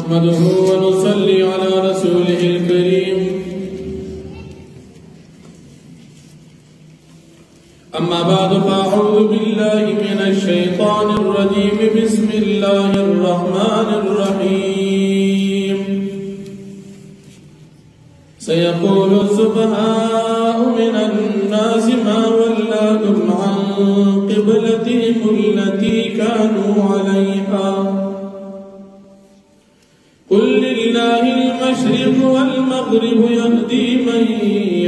نحمده ونصلي على رسوله الكريم أما بعد فأعوذ بالله من الشيطان الرجيم بسم الله الرحمن الرحيم سيقول السفهاء من الناس ما ولاهم عن قبلتهم التي كانوا عليها قل لله المشرق والمغرب يهدي من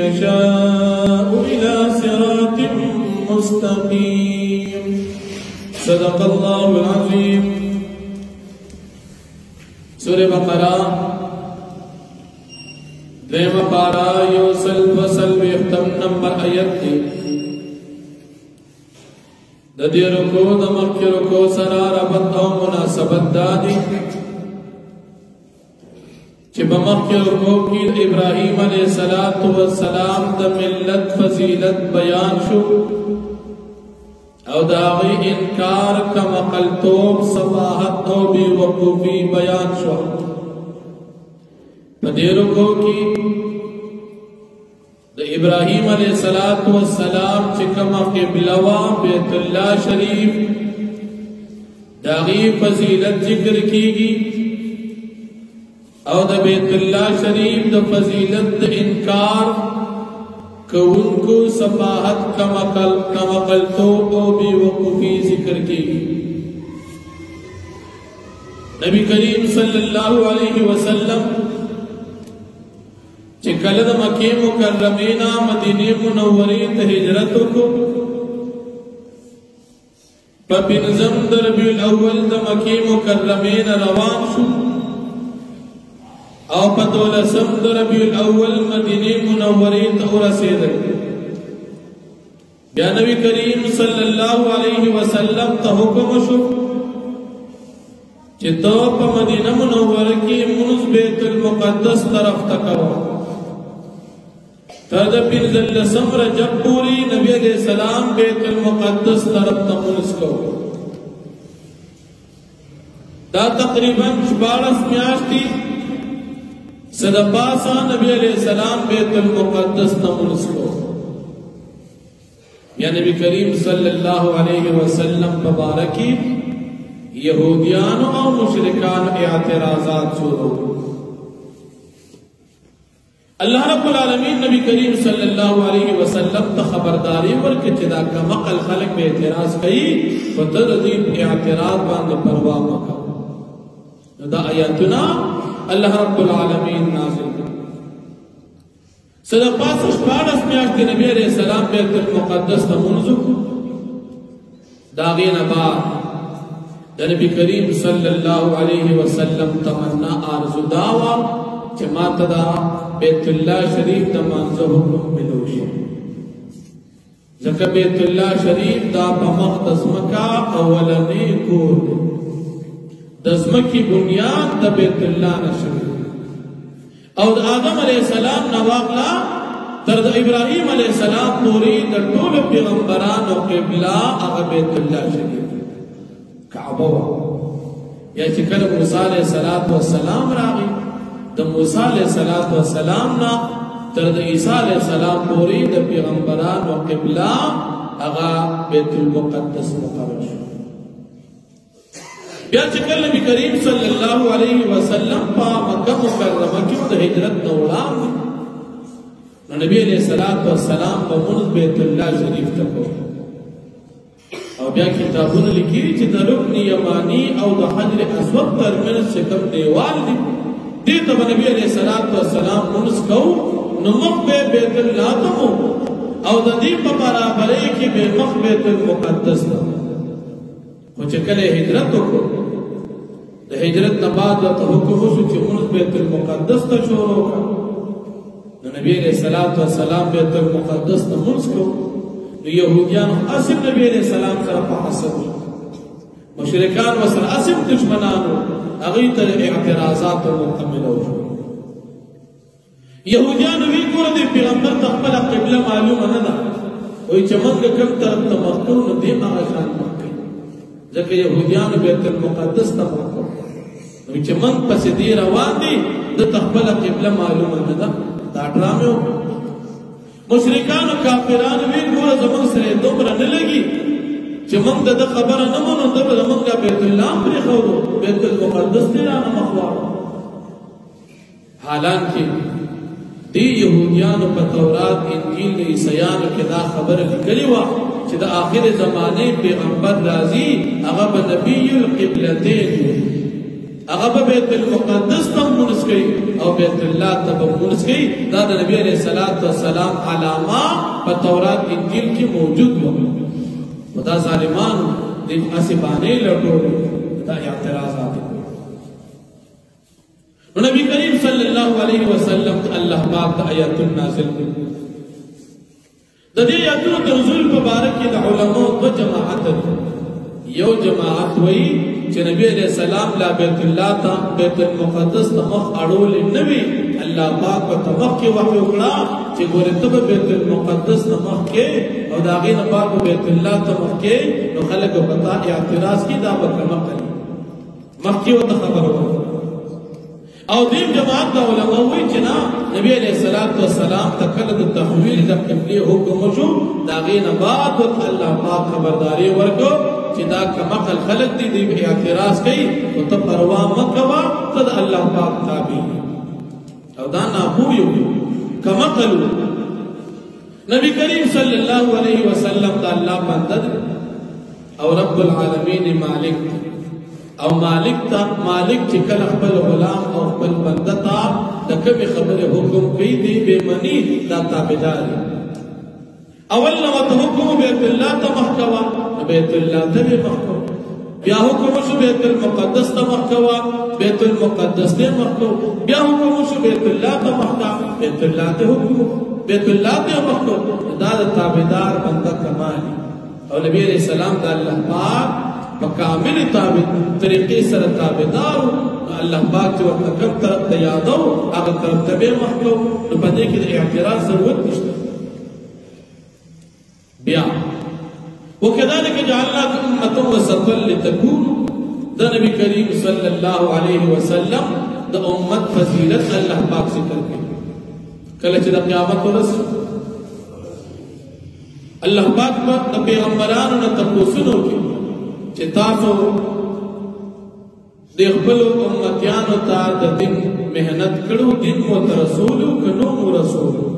يشاء إلى صراط مستقيم صدق الله العظيم. سورة بقرة دویمه پارا یو سل وختم نمبر آیت دی. د دې رکوع د مخکې رکوع سره ربط او مناسبت دا دی چې په مخکې رکوع کې ابراهیم علیه السلام د ملت فضیلت بیان شو او د هغې انکار کمعقلتوب صفاحت او بې وقوفي بیان شو. په دې رکوع کې د ابراهیم علیه السلام چې کومه قبله وه بیت الله شریف د هغې فضیلت ذکر کیږي او د بیت الله شریف د فضیلت د انکار کوونکو صفاحت کمعقلتوب او بې وقوفي ذکر کیږي. نبی کریم صلی الله علیه وسلم چې کله د مکې مکرمې نه مدینې منورې ته هجرت وکړو په پنځم د ربیع الاول د مکې مکرمې نه روان شو او په 12 د ربیع الاول مدینې منورې ته ورسېدل. بیا نبی کریم صلی الله علیه وسلم ته حکم وشو چې ته په مدینه منوره کې لمونځ بیت المقدس طرف ته کوه. تر د 15 رجب پورې نبی علیہ السلام بیت المقدس طرف ته لمونځ کوه. دا تقریبا 14 میاشتې صد پاسا نبی علیہ السلام بیت المقدس نمونس کو. یا نبی کریم صلی اللہ علیہ وسلم مبارکی یہودیان او مشرکان اعتراضات شروع. اللہ رب العالمین نبی کریم صلی اللہ علیہ وسلم تا خبرداری ورکه چې دا کمعقل خلق به اعتراض کوي په تدریب اعتراض باندې پروا مه کوه. دا آیاتنا اللہ رب العالمین نازل کړ. صد پاسه 14 میاشتې نبی علیہ السلام بیت المقدس ته لمونځ وکړو. د هغې نه بعد د نبی کریم صلی الله علیه وسلم تمنا آرزو دا وه چې ما ته دا بیت الله شریف د لمانځه حکم ملو شي، ځکه بیت الله شریف دا په مخ د ځمکه اولنی کور دی. د ځمکې بنیاد د بیت الله نشوي او د آدم علیه السلام نه واخله تر د ابراهیم علیه السلام پورې د ټولو پیغمبرانو قبله هغه بیت الله شریف کعبه وه. یا چې کله موسی علیه السلام راغی د موسی علیه السلام نه تر د عیسی علیه السلام پورې د پیغمبرانو قبله هغه بیت المقدس مقرر شو. بیا چې کله نبی کریم صلی الله علیه وسلم په مکه مکرمه کې د هجرت نه وړاندې نو نبی علیه السلام په لمونځ بیت الله شریف ته کوو. او بیا کتابونه لیکي چې د رکن یمانی او د حجر اسود ترمنځ چې کوم دیوال دی دې ته به نبی علیه السلام لمونځ کوو نو مخ به بیت الله ته او د دې په برابرۍ کې به مخ بیت المقدس ته. خو چې کله هجرت وکړو د هجرت نه بعد ورته حکم وشو چې لمونځ بیت المقدس ته شروع کړه. نو نبی علیه السلام بیت المقدس ته لمونځ کوو. نو یهودیان اصل نبی علیه السلام سره په حسد وو، مشرکان ورسره اصل دشمنان وو، هغوی ته اعتراضات مکمله وشو. یهودیان وی ګوره د پیغمبر ته خپله قبله معلومه نه ده، وایي چې موږ کوم طرف ته مخ کوو نو دې هغه شان مخ کوي، ځکه یهودیانو بیت المقدس ته مخ کوي. چې موږ پسې دی روان دي د خپله قبله معلومه نه ده دا ډرامې مشرکانو کافرانو ویل ګوره زموږ سره دومره نه لګي چې موږ د خبره نه منو ده به زموږ بیت الله پرېښودو بیت المقدس دی رانه مخ واړو حالانکې دی یهودیانو په تورات انجیل د عیسیانو کې دا خبره لیکلې وه چې د آخر زمانې پیغمبر راځي هغه به نبی القبلتین هغه به بیت المقدس ته مونځ کوي او بیت الله ته به مونځ کوي دا د نبی علیه السلام علامه په تورات انجیل کې موجود وه خو دا ظالمانو دې هسې بانې لټولې دا اعتراضات نو نبی کریم صلی الله علیه وسلم الله پاک د آیاتونه نازل کړي د دې آیاتونو د نزول په باره کې د علماء دوه جماعت یو جماعت وایي چې نبی علیہ السلام لا بیت الله ته بیت المقدس ته مخ اړولې نه وي الله پاک په مخ کې وحی وکړه چې ګوره ته به بیت المقدس ته مخ کې او د هغې نه بعد بیت الله ته مخ کې نو خلک به په تا اعتراض کړي دا به کلمه کوي مخکې ورته خبره وکړه او دیم جماعت د علماء وایي چې نه نبی علیہ السلام ته کله د تحویل د قبلې حکم وشو د هغې نه بعد ورته الله پاک خبرداری ورکړو چې دا کمقل خلق دي دی اعتراض کوي او ته پروا مه کوه ته د الله پاک تابع او دا ناپوه یو کمقل نبی کریم صلی الله علیه وسلم د الله بنده او رب العالمین مالک او مالک چې کله خپل غلام او خپل بنده ته د کومې خبرې حکم کوي دی بې مني دا تابعدار اول نو ته حکم بیت الله ته مخ کوه بیت الله ته مخ کوه بیا حکم شو بیت المقدس ته مخ کوه بیت المقدس ته مخ کوه بیا حکم شو بیت الله ته مخ کوه بیت الله ته حکم بیت الله ته مخ کوه دا د تابعدار بنده کمال او نبی علیہ السلام د الله پاک په کامل طریقې سره تابعدار الله پاک چې ورته کوم طرف ته یادو هغه طرف ته به مخ کوه نو په دې کې د اعتراض ضرورت نشته بیا وكذلك جعلناكم أمة وسطا لتكونوا ده نبي كريم صلى الله عليه وسلم ده أمة فضيلت الله پاک ذکر کوي کله چې د قیامت ورځ الله پاک په پیغمبرانو نه تپوسونه کوي چې تاسو د خپل امتیانو ته د دین مهنت کړو دین مو رسول کنو مو رسول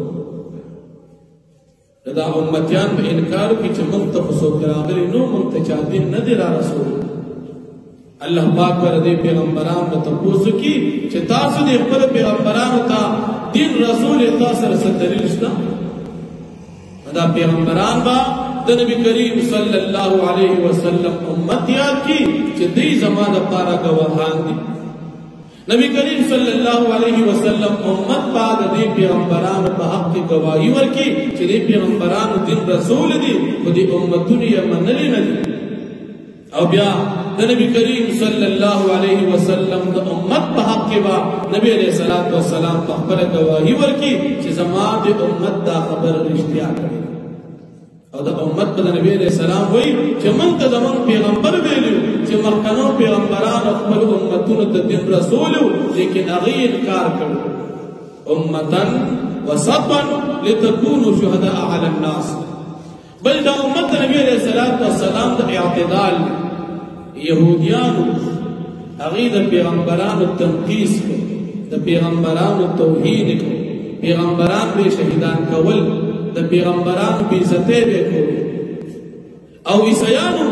دا امتیان په انکار کې چې موږ ته څوک راغلي نو موږ ته چا دین نه دی را رسول الله پاک پر دې پیغمبرانو ته تپوس کی چې تاسو دې خپل پیغمبرانو ته دین رسول تاسو سره دلیل شته دا پیغمبران با د نبی کریم صلی الله علیه وسلم امت یاد کی چې دې زمانه لپاره گواهان دي نبی کریم صلی الله علیه وسلم امت بعد دې پیغمبرانو په حق کې گواہی ورکړي چې دې پیغمبرانو دین رسول دي او دې امتونه یې منلي نه دي او بیا د نبی کریم صلی الله علیه وسلم د امت په حق کې با نبی علیہ الصلوۃ والسلام په خبر گواہی ورکړي چې زموږ د امت دا خبر رښتیا کړي او د امت په نبی علیہ السلام وایي چې موږ ته زموږ پیغمبر ویلو چې مخکنو پیغمبرانو خپل امتونو ته دین رسول لیکن هغه انکار کړو امتا وسطا لتكونوا شهداء على الناس بل دا امت نبی علیہ السلام د اعتدال یهودیانو هغه د پیغمبرانو تنقیس کو د پیغمبرانو توحید کو پیغمبران به شهیدان کول د پیغمبرانو به عزت وکړو او عیسایانو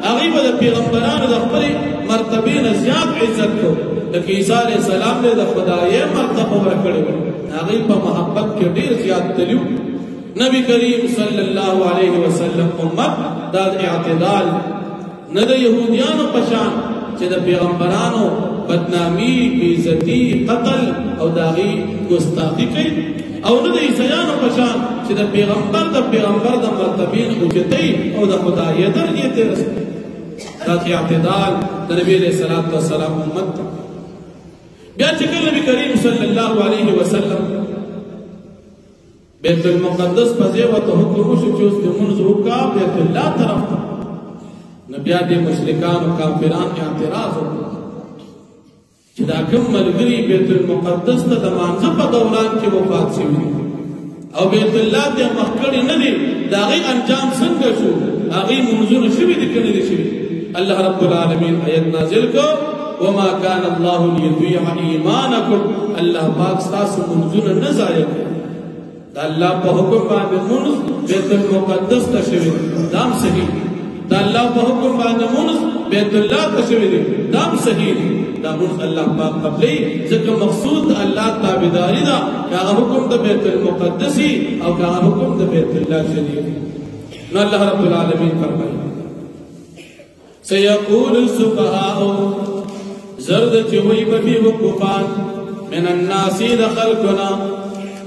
هغه به د پیغمبرانو د خپل مرتبه نه زیات عزت کو لکه عیسی علیه السلام له خدای مرتبه ورکړو هغه په محبت کې ډیر زیات تلو نبی کریم صلی الله علیه وسلم امت دا اعتدال نه د يهوديانو پشان چې د پیغمبرانو بدنامي بیزتی قتل او داغي ګستاخی کوي او نه د عیسایانو پشان چې د پیغمبر د مرتبین اوچتي او د خدای درجه ته رسي دا اعتدال د نبی علیہ الصلوۃ والسلام امت بیا چې نبی کریم صلی الله علیه وسلم بیت المقدس په ځای وته حکم وشو چې اوس د منځ وکا بیت الله طرف ته نبی دې مشرکان او کافران اعتراض وکړ چې دا کوم ملګري بیت المقدس ته د مانځه په دوران کې وفات شوي او بیت الله ته مخ کړي نه دي، د هغې انجام څنګه شو؟ هغې منځونه شوي دي که نه دي شوي؟ الله رب العالمین آیت نازل کړ وما كان الله ليضيع ایمانکم، الله پاک ستاسو منځونه نه ضایع کوي. د الله په حکم باندې مونځ بیت المقدس ته شوي دا هم صحیح، د الله په حکم باندې مونځ بیت الله ته شوي دی دا هم صحیح دی. دا مونځ الله پاک قبلوي ځکه مقصود د الله تابعداري ده، که هغه حکم د بیت المقدس او که هغه حکم د بیت الله شریف. نو الله رب العالمین فرمایي سيقول السفهاء زرد چې وایي به بیوقوفان من الناس د خلقنا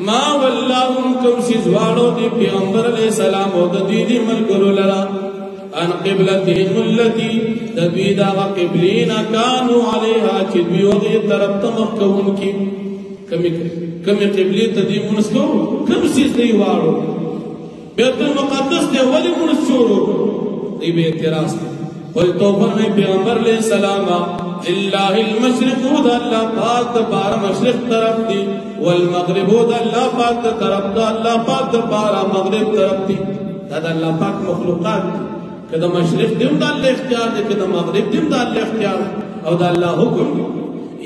ما ولاهم کوم څیز واړو د پیغمبر علیه السلام او د دې ملګرو لرا ان قبلتهم التي د دوی دغه قبلې نه کانو علیها چې دوی هغې طرف ته مخ کوونکي کمې قبلې ته دوی مونځ کوو کوم څیز دوی واړو بیت المقدس ته ولې مونځ شروع دوی به اعتراض کوي. قلتو فرمائے پیغمبر علیہ السلام للہ المشرق دا اللہ پاک دا پارا مشرق طرف دی والمغرب دا اللہ پاک دا طرف دا اللہ پاک دا پارا مغرب طرف دی. دا اللہ پاک مخلوقات دی کہ دا مشرق دیم دا اللہ اختیار دی کہ دا مغرب دیم دا اللہ اختیار او دا اللہ حکم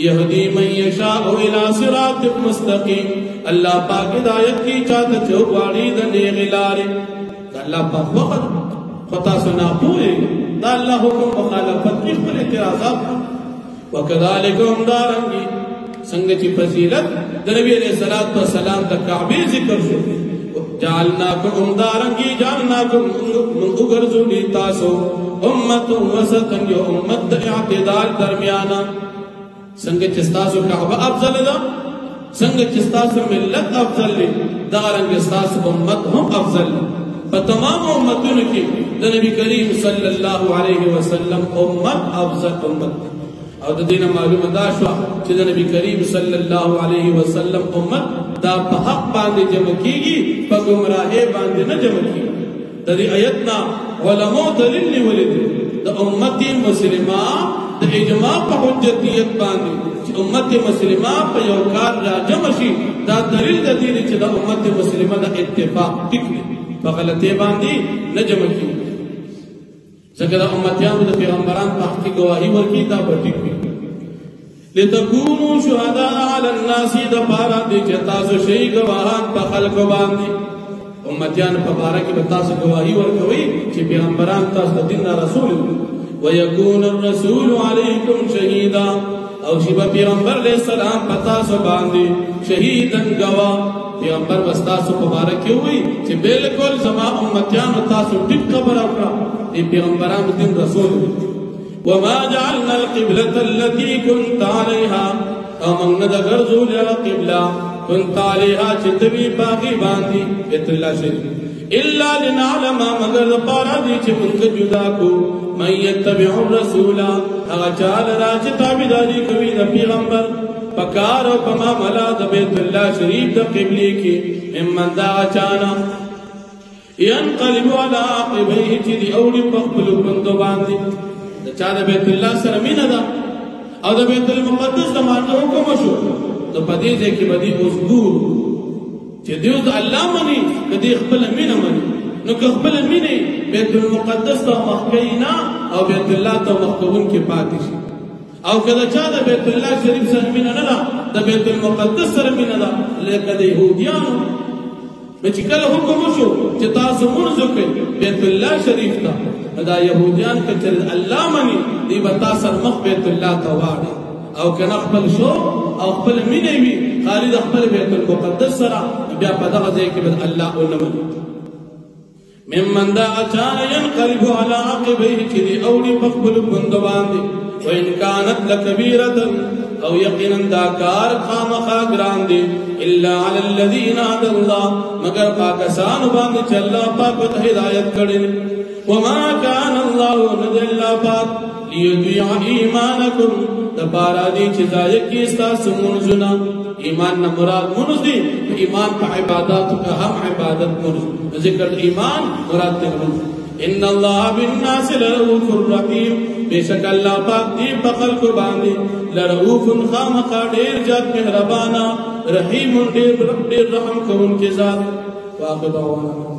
یہدی من یشاء الى صراط مستقیم. اللہ پاک ہدایت کی چاہتا چوکواڑی دا نیغ لارے دا اللہ پاک وقت خطا سنا پوئے دا اللہ حکم مخالفت کی خپل اعتراضات. وکذالک هم دارنگی څنګه چې فضیلت د نبی علیہ الصلوۃ والسلام د کعبه ذکر شو جعلناکم دارنگی جعلناکم من وګرځولي تاسو امه وسطا یو امت د اعتدال درمیانا. څنګه چې تاسو کعبه افضل ده څنګه چې تاسو ملت افضل دي دارنګ تاسو امت هم افضل ده. په تمام امتونو کې د نبی کریم صلی الله علیه وسلم امت افضل امت او د دینه معلومه دا شو چې د نبی کریم صلی الله علیه وسلم امت دا په حق باندې جمع کیږي په گمراهی باندې نه جمع کیږي. د دې آیتنا علماء دلیل نیولې دي د امت مسلمه د اجماع په حجتیت باندې چې امت مسلمه په یو کار را جمع شي دا دلیل د دې چې د امت مسلمه د اتفاق ټیک دی په غلطی باندې نه جمع کیږي. ځکه د امتیانو د پیغمبرانو په حق کې ګواهي ورکړي دا به ټیک وي. لتكونوا شهداء على الناس د پاره دې چې تاسو شئ ګواهان په خلکو باندې. امتیانو په باره کې به تاسو ګواهي ورکوئ چې پیغمبران تاسو د دین رسول ويكون الرسول عليكم شهيدا او چې به پیغمبر علیه السلام په تاسو باندې شهیدن ګواه پیغمبر بستاسو په باره کې وایي چې بالکل زما امتیانو تاسو ټیک خبره وکړه دی پیغمبرانو دین رسول. وما جعلنا القبلة التي كنت عليها او موږ نه د ګرځولې هغه قبله كنت عليها چې ته وې په هغې باندې بیت الله شریف الا لنعلم مگر دپاره دی چې موږ جدا کړو من یتبع الرسول هغه چا لره چې تابعداري کوي د پیغمبر په کار او په معامله د بیت الله شریف د قبلې کې ممن دا چانا ينقلب على عقبيه چې دی اوړي په خپلو پندو باندې د چا د بیت الله سره مینه ده او د بیت المقدس د مانځه حکم شو نو په دې ځای کې به دی اوس ګورو چې دی اوس الله مني که دی خپله مینه مني نو که خپله مینې بیت المقدس ته مخ کوي نه او بیت الله ته مخ کوونکي پاتې شي او که د چا د بیت الله شریف سره مینه نه ده د بیت المقدس سره مینه ده لکه د یهودیانو چې کله حکم وشو چې تاسو مونځ وکئ بیت الله شریف ته دا یهودیان که چېرې الله مني دوی به تا سره مخ بیت الله ته واړي او که نه خپل شوق او خپل مینې وي خالي د خپل بیت المقدس سره بیا په دغه ځای کې به الله ونه مني. ممن دا چانه ينقلب على عقبيه چې دی اوړي په خپلو پوندو باندې وإن كانت لكبيرة او یقینا دا کار خامخا ګران دی الا على الذين هدى الله مگر پاکستان باندې چې الله پاک ته هدایت کړي. وما كان الله نذل پاک ليضيع ایمانکم د پاره دی چې ضایع کړي ستاسو منځونه. ایمان نه مراد منځ دی ایمان په عبادت او هم عبادت منځ ذکر ایمان مراد دی منځ ان الله بالناس لرؤوف رحیم بیشک اللہ پاک دی پخل کو باندی لرؤوف خامقا دیر جات مہربانا رحیم دیر رحم کون کے ذات واقع دعوانا